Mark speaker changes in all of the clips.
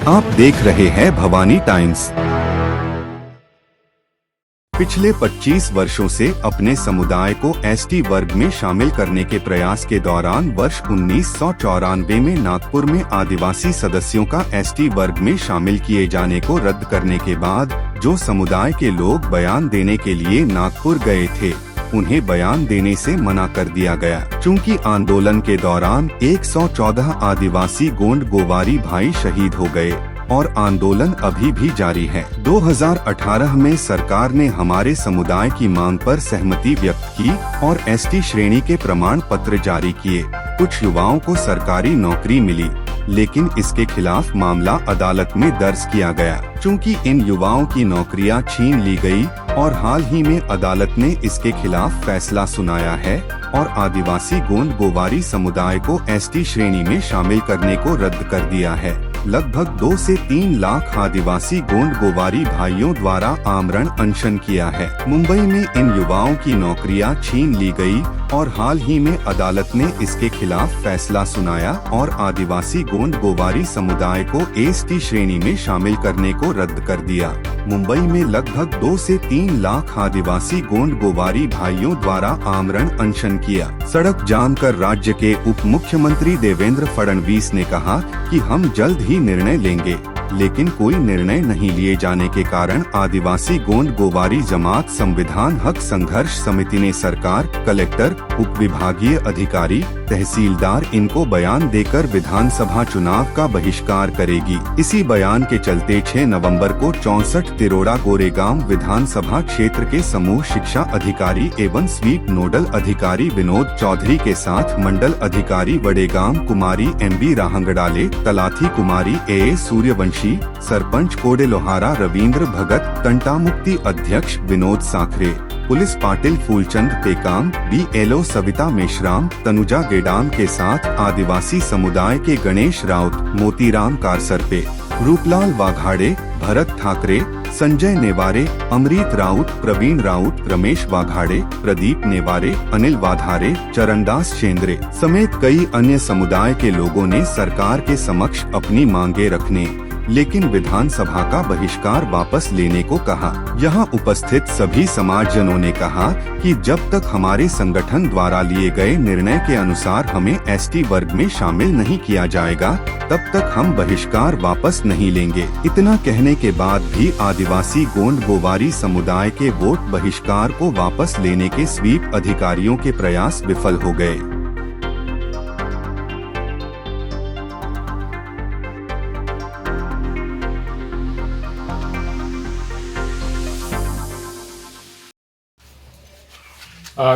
Speaker 1: आप देख रहे हैं भवानी टाइम्स। पिछले 25 वर्षों से अपने समुदाय को एसटी वर्ग में शामिल करने के प्रयास के दौरान वर्ष 1994 में नागपुर में आदिवासी सदस्यों का एसटी वर्ग में शामिल किए जाने को रद्द करने के बाद जो समुदाय के लोग बयान देने के लिए नागपुर गए थे, उन्हें बयान देने से मना कर दिया गया। चूंकि आंदोलन के दौरान 114 आदिवासी गोंड गोवारी भाई शहीद हो गए और आंदोलन अभी भी जारी है। 2018 में सरकार ने हमारे समुदाय की मांग पर सहमति व्यक्त की और एसटी श्रेणी के प्रमाण पत्र जारी किए। कुछ युवाओं को सरकारी नौकरी मिली, लेकिन इसके खिलाफ मामला अदालत में दर्ज किया गया। चूंकि इन युवाओं की नौकरियां छीन ली गई और हाल ही में अदालत ने इसके खिलाफ फैसला सुनाया है और आदिवासी गोंड गोवारी समुदाय को एसटी श्रेणी में शामिल करने को रद्द कर दिया है। लगभग 2 से 3 लाख आदिवासी गोंड गोवारी भाइयों द्वारा आमरण अनशन किया है। मुंबई में इन युवाओं की नौकरियां छीन ली गई और हाल ही में अदालत ने इसके खिलाफ फैसला सुनाया और आदिवासी गोंड गोवारी समुदाय को एसटी श्रेणी में शामिल करने को रद्द कर दिया। मुंबई में लगभग 2 से 3 लाख आदिवासी गोंड गोवारी भाइयों द्वारा आमरण अनशन किया। सड़क जाम कर राज्य के उप मुख्यमंत्री देवेंद्र फडणवीस ने कहा कि हम जल्द ही निर्णय लेंगे, लेकिन कोई निर्णय नहीं लिए जाने के कारण आदिवासी गोंड गोवारी जमात संविधान हक संघर्ष समिति ने सरकार, कलेक्टर, उप विभागीय अधिकारी, तहसीलदार इनको बयान देकर विधानसभा चुनाव का बहिष्कार करेगी। इसी बयान के चलते 6 नवंबर को 64 तिरोड़ा गोरेगांव विधानसभा क्षेत्र के समूह शिक्षा अधिकारी एवं स्वीप नोडल अधिकारी विनोद चौधरी के साथ मंडल अधिकारी वडेगांव कुमारी MB राहंगडाले, तलाथी कुमारी AA सूर्यवंशी, सरपंच कोडे लोहारा रविंद्र भगत, तंटा मुक्ति अध्यक्ष विनोद साखरे, पुलिस पाटिल फूलचंद टेकाम, BLO सविता मेश्राम, तनुजा गेडाम के साथ आदिवासी समुदाय के गणेश राउत, मोतीराम कारसरपे, रूपलाल वाघाड़े, भरत ठाकरे, संजय नेवारे, अमृत राउत, प्रवीण राउत, रमेश वाघाड़े, प्रदीप नेवारे, अनिल वाधारे, चरणदास शेंद्रे समेत कई अन्य समुदाय के लोगों ने सरकार के समक्ष अपनी मांगे रखने, लेकिन विधानसभा का बहिष्कार वापस लेने को कहा। यहाँ उपस्थित सभी समाजजनों ने कहा कि जब तक हमारे संगठन द्वारा लिए गए निर्णय के अनुसार हमें एसटी वर्ग में शामिल नहीं किया जाएगा, तब तक हम बहिष्कार वापस नहीं लेंगे। इतना कहने के बाद भी आदिवासी गोंड गोवारी समुदाय के वोट बहिष्कार को वापस लेने के स्वीप अधिकारियों के प्रयास विफल हो गए।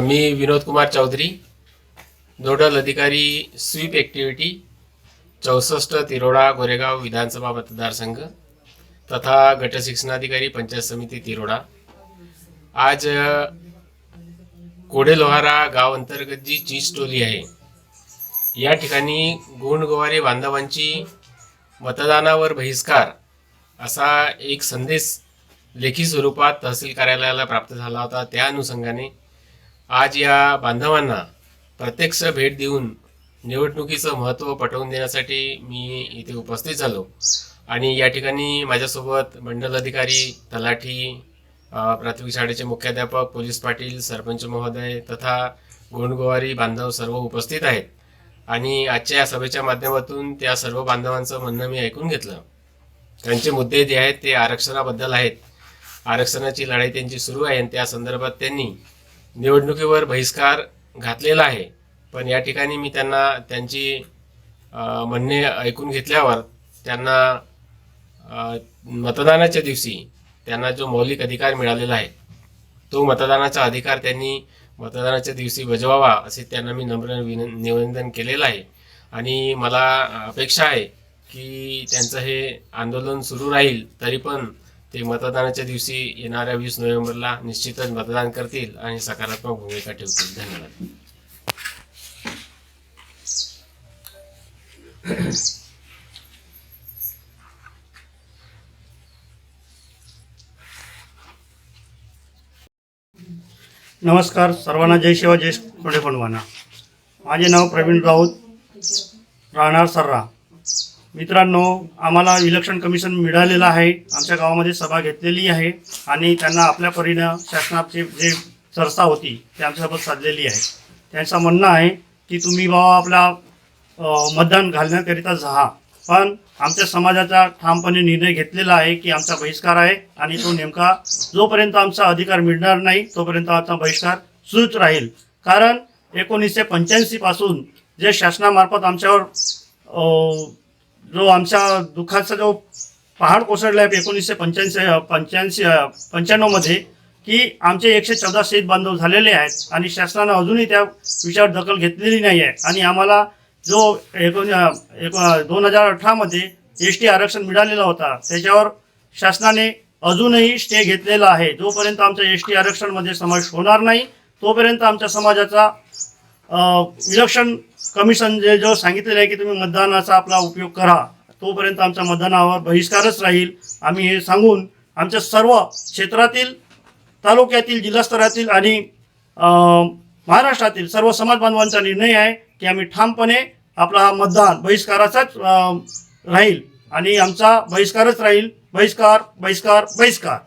Speaker 2: मी विनोद कुमार चौधरी, नोडल अधिकारी स्वीप ॲक्टिव्हिटी 64 तिरोडा गोरेगाव विधानसभा मतदारसंघ तथा गट शिक्षणाधिकारी पंचायत समिति तिरोडा। आज कोडे लोहारा गाव अंतर्गत जी चीज टोली आहे, या ठिकाणी गोंड गोवारी बांधवांची मतदानावर बहिष्कार असा एक संदेश लेखी स्वरूपात तहसील कार्यालयाला प्राप्त झाला होता। त्या अनुषंगाने आज या बांधवांना प्रत्यक्ष भेट देऊन निवडणुकीचं महत्त्व पटवून देण्यासाठी मी इथे उपस्थित झालो आणि या ठिकाणी माझ्यासोबत मंडल अधिकारी, तलाठी, प्राथमिक शाळेचे मुख्याध्यापक, पोलीस पाटील, सरपंच महोदय तथा गोंडगोवारी बांधव सर्व उपस्थित आहेत आणि आजच्या या सभेच्या माध्यमातून त्या सर्व बांधवांचं म्हणणं मी ऐकून घेतलं। त्यांचे मुद्दे जे आहेत ते आरक्षणाबद्दल आहेत। आरक्षणाची लढाई त्यांची सुरू आहे आणि त्या संदर्भात त्यांनी निवडणुकीवर बहिष्कार घातलेला आहे। पण या ठिकाणी मी त्यांना त्यांची म्हणणे ऐकून घेतल्यावर त्यांना मतदानाच्या दिवशी त्यांना जो मौलिक अधिकार मिळालेला आहे तो मतदानाचा अधिकार त्यांनी मतदानाच्या दिवशी बजवावा असे त्यांना मी नम्र निवेदन केलेलं आहे आणि मला अपेक्षा आहे की त्यांचं हे आंदोलन सुरू राहील, तरी पण ते मतदानाच्या दिवशी येणाऱ्या 20 नोव्हेंबरला निश्चितच मतदान करतील आणि सकारात्मक भूमिका ठेवतील। धन्यवाद।
Speaker 3: नमस्कार सर्वांना, जय शिवा, जय कोंडे पंडवाना। माझे नाव प्रवीण राऊत, राहणार सर्रा। मित्रांनो, आम्हाला इलेक्शन कमिशन मिळालेलं आहे. आमच्या गावामध्ये सभा घेतलेली आहे आणि त्यांना आपल्या परीनं शासनाची जे चर्चा होती ती आमच्यासोबत साधलेली आहे. त्यांचं म्हणणं आहे की तुम्ही बाबा आपला मतदान घालण्याकरिता जा, पण आमच्या समाजाचा ठामपणे निर्णय घेतलेला आहे की आमचा बहिष्कार आहे आणि तो नेमका जोपर्यंत आमचा अधिकार मिळणार नाही तोपर्यंत आमचा बहिष्कार सुरूच राहील. कारण 1985 पासून जे शासनामार्फत आमच्यावर जो आमच्या दुःखाचा जो पहाड कोसळला आहे 1985-95 की आमचे 114 शेत बांधव झालेले आहेत आणि शासनानं अजूनही त्या विषयावर दखल घेतलेली नाही आहे. आणि आम्हाला जो 2018 ST आरक्षण मिळालेला होता त्याच्यावर शासनाने अजूनही स्टे घेतलेला आहे. जोपर्यंत आमच्या ST आरक्षणमध्ये समावेश होणार नाही तोपर्यंत आमच्या समाजाचा इलेक्शन कमिशन जो सांगितलेलं आहे की तुम्ही मतदानाचा आपला उपयोग करा, तोपर्यंत आमच्या मतदानावर बहिष्कारच राहील. आम्ही हे सांगून आमच्या सर्व क्षेत्रातील, तालुक्यातील, जिल्हास्तरातील आणि महाराष्ट्रातील सर्व समाज बांधवांचा निर्णय आहे की आम्ही ठामपणे आपला हा मतदान बहिष्काराचाच राहील आणि आमचा बहिष्कारच राहील. बहिष्कार, बहिष्कार, बहिष्कार.